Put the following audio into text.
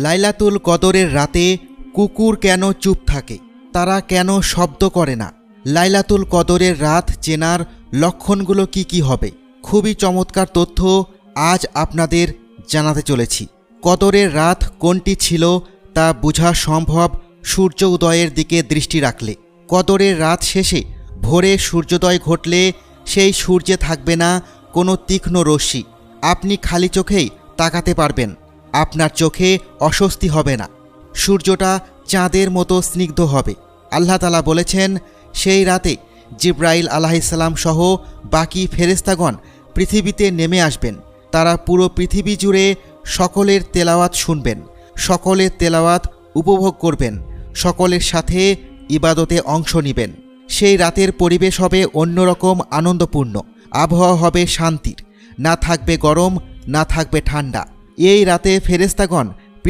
লাইলাতুল কদরের রাতে কুকুর কেন চুপ থাকে, তারা কেন শব্দ করে না? লাইলাতুল কদরের রাত চেনার লক্ষণগুলো কি কি হবে? খুবই চমৎকার তথ্য আজ আপনাদের জানাতে চলেছি। কদরের রাত কোনটি ছিল তা বোঝা সম্ভব সূর্য উদয়ের দিকে দৃষ্টি রাখলে। কদরের রাত শেষে ভোরে সূর্যোদয় ঘটলে সেই সূর্যে থাকবে না কোনো তীক্ষ্ণ রশ্মি। আপনি খালি চোখেই তাকাতে পারবেন, আপনার চোখে অস্বস্তি হবে না। সূর্যটা চাঁদের মতো স্নিগ্ধ হবে। আল্লাহ তাআলা বলেছেন, সেই রাতে জিব্রাইল আলাইহিসসালাম সহ বাকি ফেরেশতাগণ পৃথিবীতে নেমে আসবেন। তারা পুরো পৃথিবী জুড়ে সকলের তেলাওয়াত শুনবেন, সকলের তেলাওয়াত উপভোগ করবেন, সকলের সাথে ইবাদতে অংশ নেবেন। সেই রাতের পরিবেশ হবে অন্যরকম আনন্দপূর্ণ। আবহাওয়া হবে শান্তির, না থাকবে গরম, না থাকবে ঠান্ডা। এই রাতে ফেরেশতাগণ